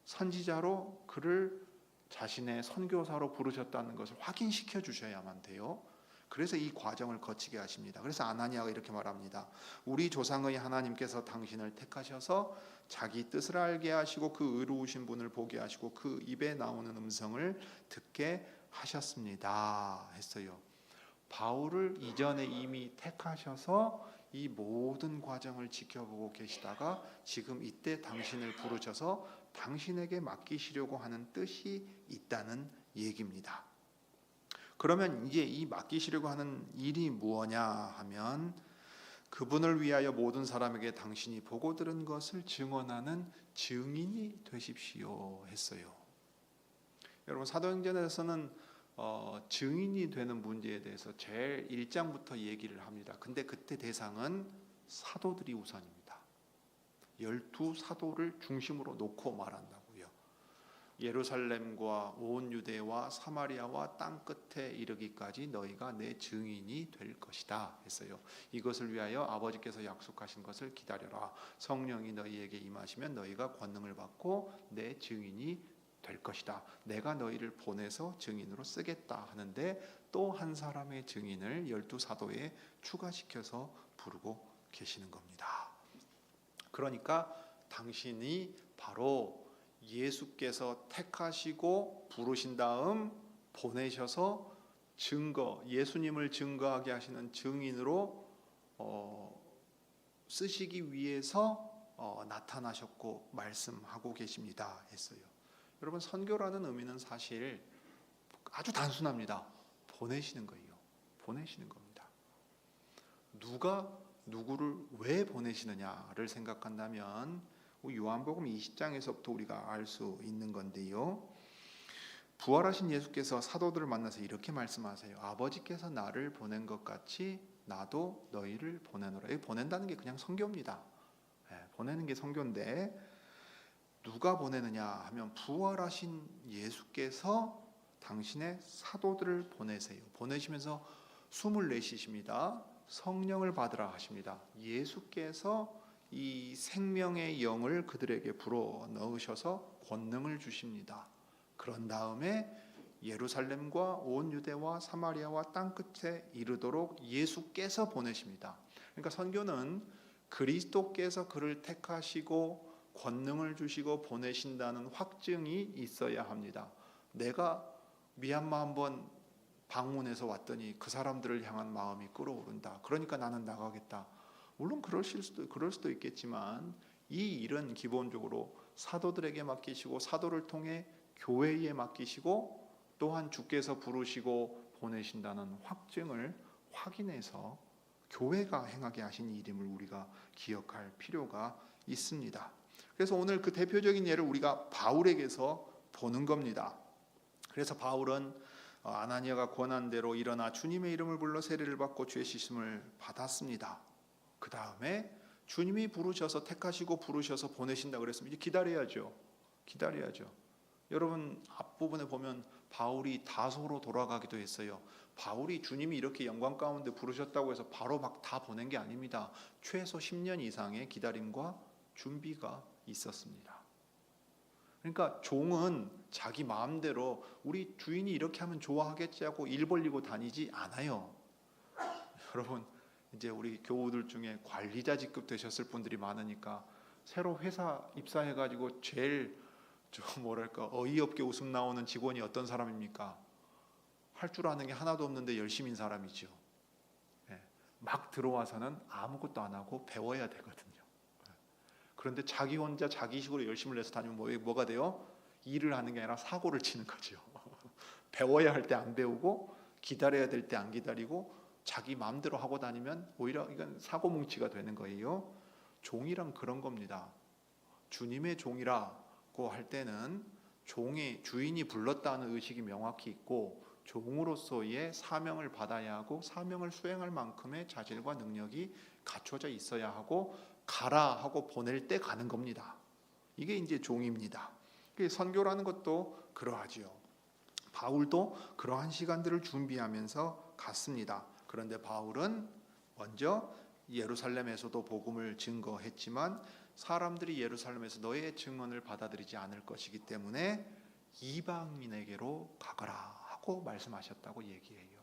선지자로, 그를 자신의 선교사로 부르셨다는 것을 확인시켜 주셔야만 돼요. 그래서 이 과정을 거치게 하십니다. 그래서 아나니아가 이렇게 말합니다. 우리 조상의 하나님께서 당신을 택하셔서 자기 뜻을 알게 하시고 그 의로우신 분을 보게 하시고 그 입에 나오는 음성을 듣게 하셨습니다 했어요. 바울을 이전에 이미 택하셔서 이 모든 과정을 지켜보고 계시다가 지금 이때 당신을 부르셔서 당신에게 맡기시려고 하는 뜻이 있다는 얘기입니다. 그러면 이제 이 맡기시려고 하는 일이 무엇냐 하면 그분을 위하여 모든 사람에게 당신이 보고 들은 것을 증언하는 증인이 되십시오 했어요. 여러분 사도행전에서는 증인이 되는 문제에 대해서 제일 1장부터 얘기를 합니다. 근데 그때 대상은 사도들이 우선입니다. 12사도를 중심으로 놓고 말한다고요. 예루살렘과 온 유대와 사마리아와 땅 끝에 이르기까지 너희가 내 증인이 될 것이다 했어요. 이것을 위하여 아버지께서 약속하신 것을 기다려라. 성령이 너희에게 임하시면 너희가 권능을 받고 내 증인이 될 것이다. 내가 너희를 보내서 증인으로 쓰겠다 하는데 또 한 사람의 증인을 12사도에 추가시켜서 부르고 계시는 겁니다. 그러니까 당신이 바로 예수께서 택하시고 부르신 다음 보내셔서 예수님을 증거하게 하시는 증인으로 쓰시기 위해서 나타나셨고 말씀하고 계십니다 했어요. 여러분 선교라는 의미는 사실 아주 단순합니다. 보내시는 거예요. 보내시는 겁니다. 누가 누구를 왜 보내시느냐를 생각한다면 요한복음 20장에서부터 우리가 알 수 있는 건데요. 부활하신 예수께서 사도들을 만나서 이렇게 말씀하세요. 아버지께서 나를 보낸 것 같이 나도 너희를 보내노라. 보낸다는 게 그냥 선교입니다. 보내는 게 선교인데 누가 보내느냐 하면 부활하신 예수께서 당신의 사도들을 보내세요. 보내시면서 숨을 내쉬십니다. 성령을 받으라 하십니다. 예수께서 이 생명의 영을 그들에게 불어 넣으셔서 권능을 주십니다. 그런 다음에 예루살렘과 온 유대와 사마리아와 땅끝에 이르도록 예수께서 보내십니다. 그러니까 선교는 그리스도께서 그를 택하시고 권능을 주시고 보내신다는 확증이 있어야 합니다. 내가 미얀마 한번 방문해서 왔더니 그 사람들을 향한 마음이 끓어오른다. 그러니까 나는 나가겠다. 물론 그럴 수도 있겠지만 이 일은 기본적으로 사도들에게 맡기시고 사도를 통해 교회에 맡기시고 또한 주께서 부르시고 보내신다는 확증을 확인해서 교회가 행하게 하신 일임을 우리가 기억할 필요가 있습니다. 그래서 오늘 그 대표적인 예를 우리가 바울에게서 보는 겁니다. 그래서 바울은 아나니아가 권한대로 일어나 주님의 이름을 불러 세례를 받고 죄 씻음을 받았습니다. 그 다음에 주님이 부르셔서 택하시고 부르셔서 보내신다 그랬으면 이제 기다려야죠. 여러분 앞부분에 보면 바울이 다소로 돌아가기도 했어요. 바울이 주님이 이렇게 영광 가운데 부르셨다고 해서 바로 막 다 보낸 게 아닙니다. 최소 10년 이상의 기다림과 준비가 있었습니다. 그러니까 종은 자기 마음대로 우리 주인이 이렇게 하면 좋아하겠지 하고 일 벌리고 다니지 않아요. 여러분 이제 우리 교우들 중에 관리자 직급 되셨을 분들이 많으니까 새로 회사 입사해가지고 제일 좀 뭐랄까 어이없게 웃음 나오는 직원이 어떤 사람입니까? 할 줄 아는 게 하나도 없는데 열심인 사람이죠. 막 들어와서는 아무것도 안 하고 배워야 되거든요. 그런데 자기 혼자 자기식으로 열심을 내서 다니면 뭐가 돼요? 일을 하는 게 아니라 사고를 치는 거죠. 배워야 할 때 안 배우고 기다려야 될 때 안 기다리고 자기 마음대로 하고 다니면 오히려 이건 사고뭉치가 되는 거예요. 종이란 그런 겁니다. 주님의 종이라고 할 때는 종의 주인이 불렀다는 의식이 명확히 있고 종으로서의 사명을 받아야 하고 사명을 수행할 만큼의 자질과 능력이 갖춰져 있어야 하고 가라 하고 보낼 때 가는 겁니다. 이게 이제 종입니다. 선교라는 것도 그러하지요. 바울도 그러한 시간들을 준비하면서 갔습니다. 그런데 바울은 먼저 예루살렘에서도 복음을 증거했지만 사람들이 예루살렘에서 너의 증언을 받아들이지 않을 것이기 때문에 이방인에게로 가거라 하고 말씀하셨다고 얘기해요.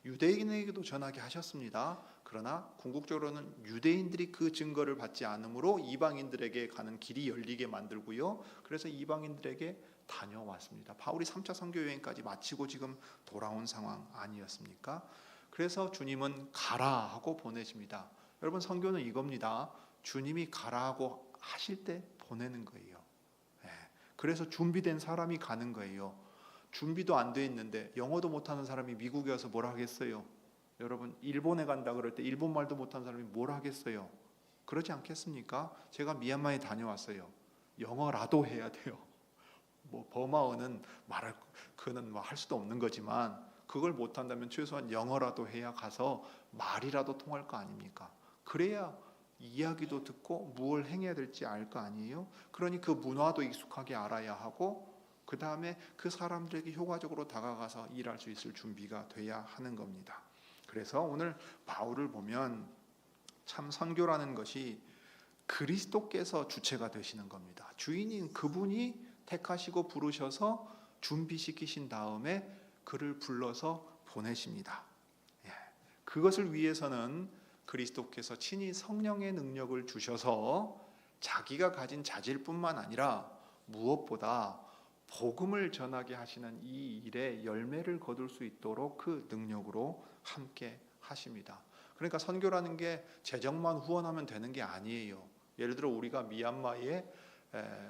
유대인에게도 전하게 하셨습니다. 그러나 궁극적으로는 유대인들이 그 증거를 받지 않으므로 이방인들에게 가는 길이 열리게 만들고요. 그래서 이방인들에게 다녀왔습니다. 바울이 3차 선교 여행까지 마치고 지금 돌아온 상황 아니었습니까? 그래서 주님은 가라 하고 보내십니다. 여러분 선교는 이겁니다. 주님이 가라 하고 하실 때 보내는 거예요. 그래서 준비된 사람이 가는 거예요. 준비도 안 돼 있는데 영어도 못하는 사람이 미국에 와서 뭘 하겠어요? 여러분 일본에 간다 그럴 때 일본 말도 못하는 사람이 뭘 하겠어요? 그러지 않겠습니까? 제가 미얀마에 다녀왔어요. 영어라도 해야 돼요. 뭐 버마어는 그는 뭐 할 수도 없는 거지만 그걸 못한다면 최소한 영어라도 해야 가서 말이라도 통할 거 아닙니까? 그래야 이야기도 듣고 무엇을 행해야 될지 알 거 아니에요? 그러니 그 문화도 익숙하게 알아야 하고 그 다음에 그 사람들에게 효과적으로 다가가서 일할 수 있을 준비가 돼야 하는 겁니다. 그래서 오늘 바울을 보면 참 선교라는 것이 그리스도께서 주체가 되시는 겁니다. 주인인 그분이 택하시고 부르셔서 준비시키신 다음에 그를 불러서 보내십니다. 그것을 위해서는 그리스도께서 친히 성령의 능력을 주셔서 자기가 가진 자질뿐만 아니라 무엇보다 복음을 전하게 하시는 이 일에 열매를 거둘 수 있도록 그 능력으로 함께 하십니다. 그러니까 선교라는 게 재정만 후원하면 되는 게 아니에요. 예를 들어 우리가 미얀마에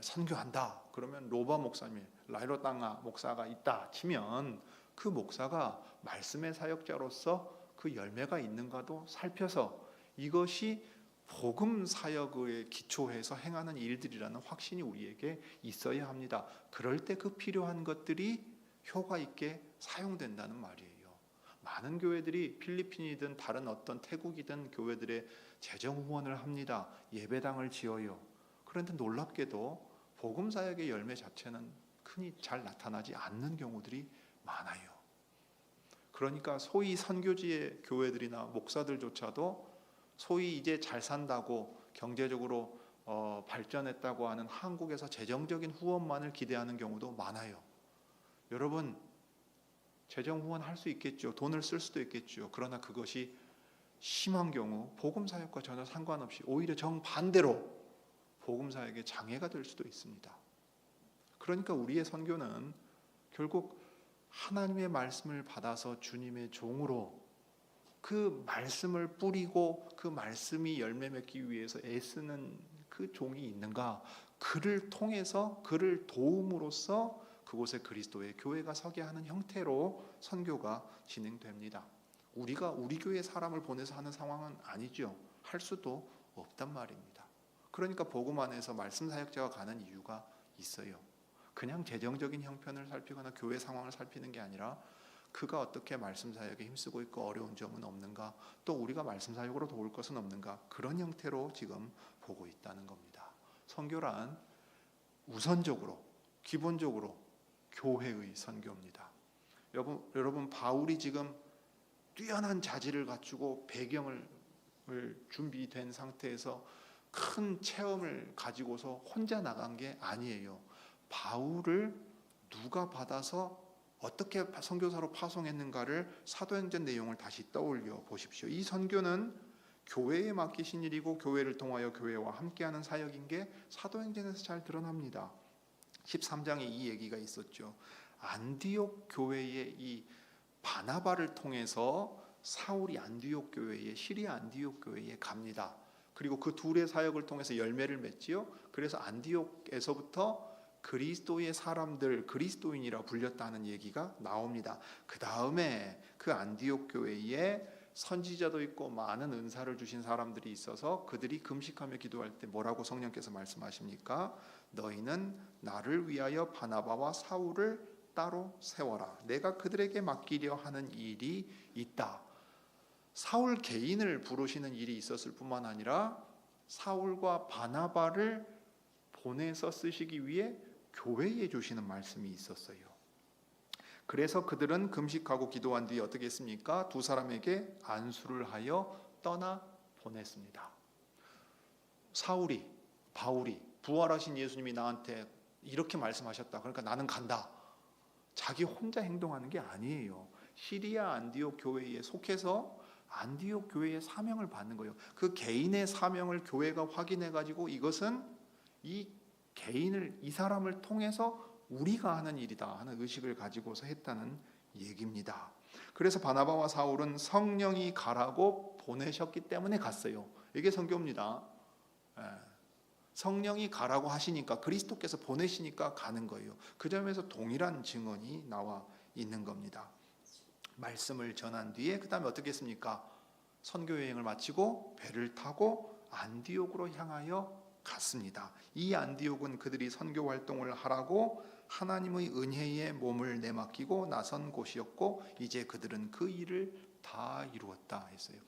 선교한다 그러면 로바 목사님, 라이로 땅아 목사가 있다 치면 그 목사가 말씀의 사역자로서 그 열매가 있는가도 살펴서 이것이 복음 사역에 기초해서 행하는 일들이라는 확신이 우리에게 있어야 합니다. 그럴 때 그 필요한 것들이 효과 있게 사용된다는 말이에요. 많은 교회들이 필리핀이든 다른 어떤 태국이든 교회들의 재정 후원을 합니다. 예배당을 지어요. 그런데 놀랍게도 복음 사역의 열매 자체는 흔히 잘 나타나지 않는 경우들이 많아요. 그러니까 소위 선교지의 교회들이나 목사들조차도 소위 이제 잘 산다고 경제적으로 발전했다고 하는 한국에서 재정적인 후원만을 기대하는 경우도 많아요. 여러분 재정 후원할 수 있겠죠. 돈을 쓸 수도 있겠죠. 그러나 그것이 심한 경우 복음 사역과 전혀 상관없이 오히려 정반대로 복음 사역에 장애가 될 수도 있습니다. 그러니까 우리의 선교는 결국 하나님의 말씀을 받아서 주님의 종으로 그 말씀을 뿌리고 그 말씀이 열매 맺기 위해서 애쓰는 그 종이 있는가, 그를 통해서 그를 도움으로써 그곳에 그리스도의 교회가 서게 하는 형태로 선교가 진행됩니다. 우리가 우리 교회 사람을 보내서 하는 상황은 아니죠. 할 수도 없단 말입니다. 그러니까 복음 안에서 말씀 사역자가 가는 이유가 있어요. 그냥 재정적인 형편을 살피거나 교회 상황을 살피는 게 아니라 그가 어떻게 말씀 사역에 힘쓰고 있고 어려운 점은 없는가, 또 우리가 말씀 사역으로 도울 것은 없는가, 그런 형태로 지금 보고 있다는 겁니다. 선교란 우선적으로 기본적으로 교회의 선교입니다. 여러분 바울이 지금 뛰어난 자질을 갖추고 배경을 준비된 상태에서 큰 체험을 가지고서 혼자 나간 게 아니에요. 바울을 누가 받아서 어떻게 선교사로 파송했는가를 사도행전 내용을 다시 떠올려 보십시오. 이 선교는 교회에 맡기신 일이고 교회를 통하여 교회와 함께하는 사역인 게 사도행전에서 잘 드러납니다. 13장에 이 얘기가 있었죠. 안디옥 교회의 이 바나바를 통해서 사울이 안디옥 교회에, 시리아 안디옥 교회에 갑니다. 그리고 그 둘의 사역을 통해서 열매를 맺지요. 그래서 안디옥에서부터 그리스도의 사람들, 그리스도인이라 불렸다는 얘기가 나옵니다. 그 다음에 그 안디옥 교회에 선지자도 있고 많은 은사를 주신 사람들이 있어서 그들이 금식하며 기도할 때 뭐라고 성령께서 말씀하십니까? 너희는 나를 위하여 바나바와 사울을 따로 세워라. 내가 그들에게 맡기려 하는 일이 있다. 사울 개인을 부르시는 일이 있었을 뿐만 아니라 사울과 바나바를 보내서 쓰시기 위해 교회에 주시는 말씀이 있었어요. 그래서 그들은 금식하고 기도한 뒤에 어떻게 했습니까? 두 사람에게 안수를 하여 떠나 보냈습니다. 바울이 부활하신 예수님이 나한테 이렇게 말씀하셨다. 그러니까 나는 간다. 자기 혼자 행동하는 게 아니에요. 시리아 안디옥 교회에 속해서 안디옥 교회의 사명을 받는 거예요. 그 개인의 사명을 교회가 확인해 가지고 이것은 이 개인을, 이 사람을 통해서 우리가 하는 일이다 하는 의식을 가지고서 했다는 얘기입니다. 그래서 바나바와 사울은 성령이 가라고 보내셨기 때문에 갔어요. 이게 선교입니다. 성령이 가라고 하시니까, 그리스도께서 보내시니까 가는 거예요. 그 점에서 동일한 증언이 나와 있는 겁니다. 말씀을 전한 뒤에 그 다음에 어떻게 했습니까? 선교 여행을 마치고 배를 타고 안디옥으로 향하여 갔습니다. 이 안디옥은 그들이 선교 활동을 하라고 하나님의 은혜에 몸을 내맡기고 나선 곳이었고 이제 그들은 그 일을 다 이루었다 했어요.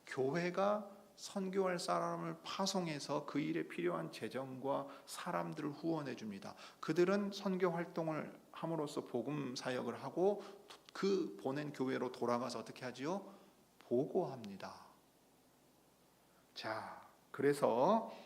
교회가 선교할 사람을 파송해서 그 일에 필요한 재정과 사람들을 후원해 줍니다. 그들은 선교 활동을 함으로써 복음 사역을 하고 그 보낸 교회로 돌아가서 어떻게 하지요? 보고합니다. 자, 그래서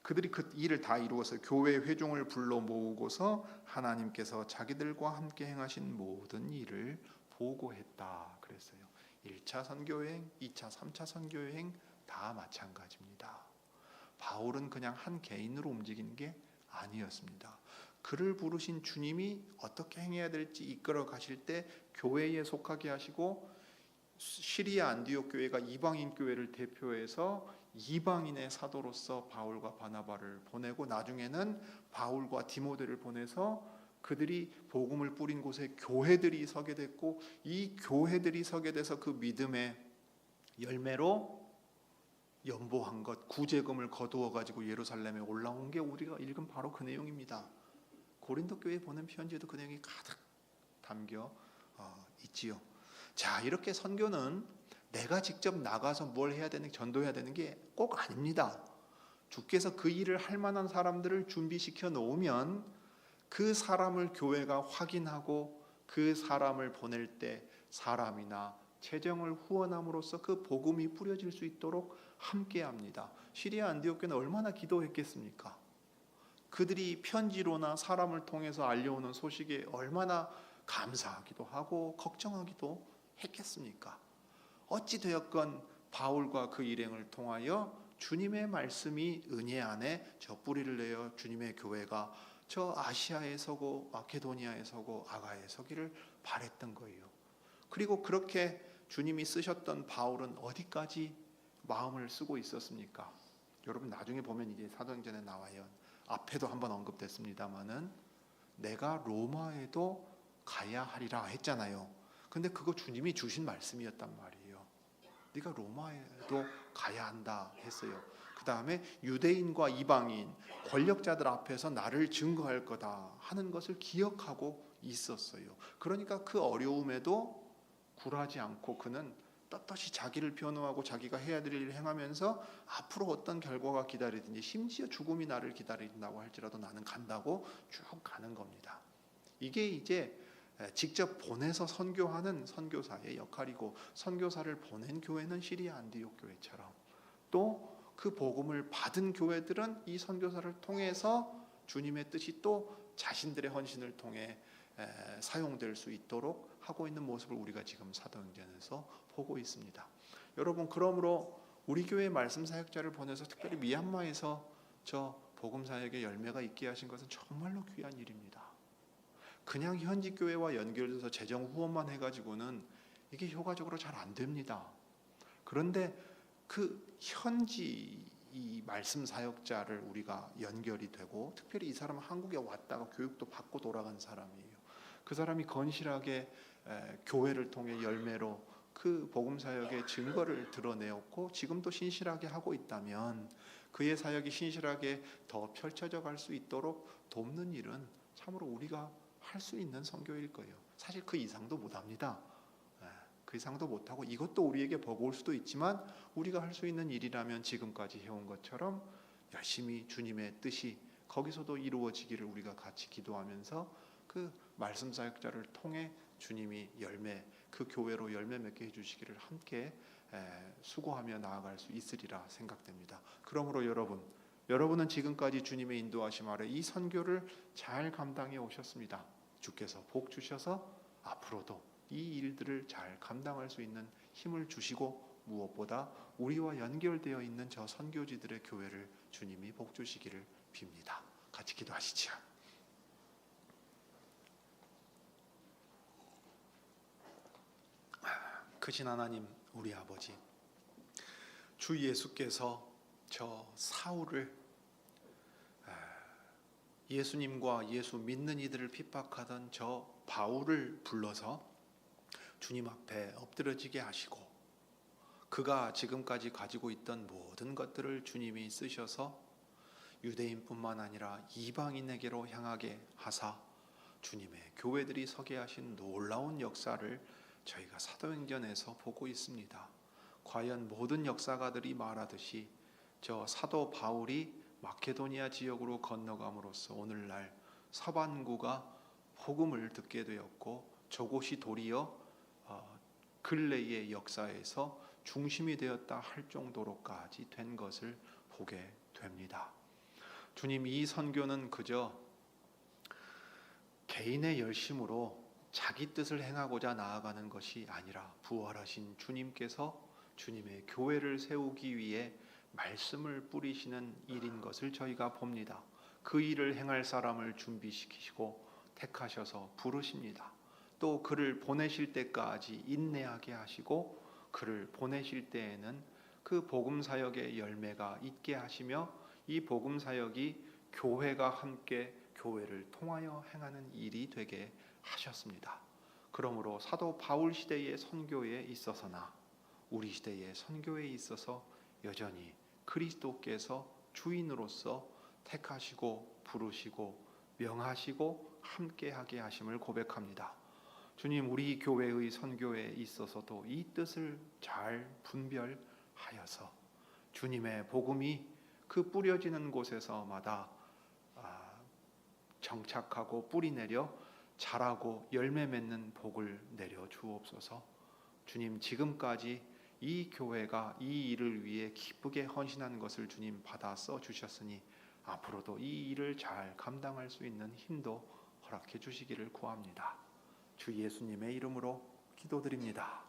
그들이 그 일을 다 이루어서 교회 회중을 불러 모으고서 하나님께서 자기들과 함께 행하신 모든 일을 보고했다 그랬어요. 1차 선교여행, 2차, 3차 선교여행 다 마찬가지입니다. 바울은 그냥 한 개인으로 움직이는 게 아니었습니다. 그를 부르신 주님이 어떻게 행해야 될지 이끌어 가실 때 교회에 속하게 하시고, 시리아 안디옥 교회가 이방인 교회를 대표해서 이방인의 사도로서 바울과 바나바를 보내고, 나중에는 바울과 디모데를 보내서 그들이 복음을 뿌린 곳에 교회들이 서게 됐고, 이 교회들이 서게 돼서 그 믿음의 열매로 연보한 것, 구제금을 거두어 가지고 예루살렘에 올라온 게 우리가 읽은 바로 그 내용입니다. 고린도 교회에 보낸 편지에도 그 내용이 가득 담겨 있지요. 자, 이렇게 선교는 내가 직접 나가서 뭘 해야 되는, 전도해야 되는 게 꼭 아닙니다. 주께서 그 일을 할 만한 사람들을 준비시켜 놓으면 그 사람을 교회가 확인하고 그 사람을 보낼 때 사람이나 재정을 후원함으로써 그 복음이 뿌려질 수 있도록 함께합니다. 시리아 안디옥 교회는 얼마나 기도했겠습니까? 그들이 편지로나 사람을 통해서 알려오는 소식에 얼마나 감사하기도 하고 걱정하기도 했겠습니까? 어찌 되었건 바울과 그 일행을 통하여 주님의 말씀이 은혜 안에 저 뿌리를 내어 주님의 교회가 저 아시아에 서고 마케도니아에 서고 아가야에 서기를 바랬던 거예요. 그리고 그렇게 주님이 쓰셨던 바울은 어디까지 마음을 쓰고 있었습니까? 여러분 나중에 보면 이제 사도행전에 나와요. 앞에도 한번 언급됐습니다마는 내가 로마에도 가야 하리라 했잖아요. 근데 그거 주님이 주신 말씀이었단 말이에요. 네가 로마에도 가야 한다 했어요. 그 다음에 유대인과 이방인 권력자들 앞에서 나를 증거할 거다 하는 것을 기억하고 있었어요. 그러니까 그 어려움에도 굴하지 않고 그는 떳떳이 자기를 변호하고 자기가 해야 될 일을 행하면서 앞으로 어떤 결과가 기다리든지 심지어 죽음이 나를 기다린다고 할지라도 나는 간다고 쭉 가는 겁니다. 이게 이제 직접 보내서 선교하는 선교사의 역할이고, 선교사를 보낸 교회는 시리아 안디옥 교회처럼, 또 그 복음을 받은 교회들은 이 선교사를 통해서 주님의 뜻이 또 자신들의 헌신을 통해 사용될 수 있도록 하고 있는 모습을 우리가 지금 사도행전에서 보고 있습니다. 여러분, 그러므로 우리 교회 말씀 사역자를 보내서 특별히 미얀마에서 저 복음 사역의 열매가 있게 하신 것은 정말로 귀한 일입니다. 그냥 현지 교회와 연결돼서 재정 후원만 해가지고는 이게 효과적으로 잘 안 됩니다. 그런데 그 현지 이 말씀 사역자를 우리가 연결이 되고, 특별히 이 사람은 한국에 왔다가 교육도 받고 돌아간 사람이에요. 그 사람이 건실하게 교회를 통해 열매로 그 복음 사역의 증거를 드러내었고 지금도 신실하게 하고 있다면, 그의 사역이 신실하게 더 펼쳐져 갈 수 있도록 돕는 일은 참으로 우리가 할 수 있는 선교일 거예요. 사실 그 이상도 못합니다. 그 이상도 못하고 이것도 우리에게 버거울 수도 있지만, 우리가 할 수 있는 일이라면 지금까지 해온 것처럼 열심히 주님의 뜻이 거기서도 이루어지기를 우리가 같이 기도하면서 그 말씀 사역자를 통해 주님이 열매, 그 교회로 열매 맺게 해주시기를 함께 수고하며 나아갈 수 있으리라 생각됩니다. 그러므로 여러분은 지금까지 주님의 인도하심 아래 이 선교를 잘 감당해 오셨습니다. 주께서 복 주셔서 앞으로도 이 일들을 잘 감당할 수 있는 힘을 주시고, 무엇보다 우리와 연결되어 있는 저 선교지들의 교회를 주님이 복 주시기를 빕니다. 같이 기도하시죠. 크신 하나님, 우리 아버지, 주 예수께서 저 사울을, 예수님과 예수 믿는 이들을 핍박하던 저 바울을 불러서 주님 앞에 엎드려지게 하시고, 그가 지금까지 가지고 있던 모든 것들을 주님이 쓰셔서 유대인뿐만 아니라 이방인에게로 향하게 하사 주님의 교회들이 서게 하신 놀라운 역사를 저희가 사도행전에서 보고 있습니다. 과연 모든 역사가들이 말하듯이 저 사도 바울이 마케도니아 지역으로 건너감으로써 오늘날 서반구가 복음을 듣게 되었고, 저곳이 도리어 근래의 역사에서 중심이 되었다 할 정도로까지 된 것을 보게 됩니다. 주님, 이 선교는 그저 개인의 열심으로 자기 뜻을 행하고자 나아가는 것이 아니라 부활하신 주님께서 주님의 교회를 세우기 위해 말씀을 뿌리시는 일인 것을 저희가 봅니다. 그 일을 행할 사람을 준비시키시고 택하셔서 부르십니다. 또 그를 보내실 때까지 인내하게 하시고, 그를 보내실 때에는 그 복음 사역의 열매가 있게 하시며, 이 복음 사역이 교회가 함께 교회를 통하여 행하는 일이 되게 하셨습니다. 그러므로 사도 바울 시대의 선교에 있어서나 우리 시대의 선교에 있어서 여전히 그리스도께서 주인으로서 택하시고 부르시고 명하시고 함께하게 하심을 고백합니다. 주님, 우리 교회의 선교에 있어서도 이 뜻을 잘 분별하여서 주님의 복음이 그 뿌려지는 곳에서마다 정착하고 뿌리 내려 자라고 열매 맺는 복을 내려 주옵소서. 주님, 지금까지 이 교회가 이 일을 위해 기쁘게 헌신한 것을 주님 받아 써 주셨으니 앞으로도 이 일을 잘 감당할 수 있는 힘도 허락해 주시기를 구합니다. 주 예수님의 이름으로 기도드립니다.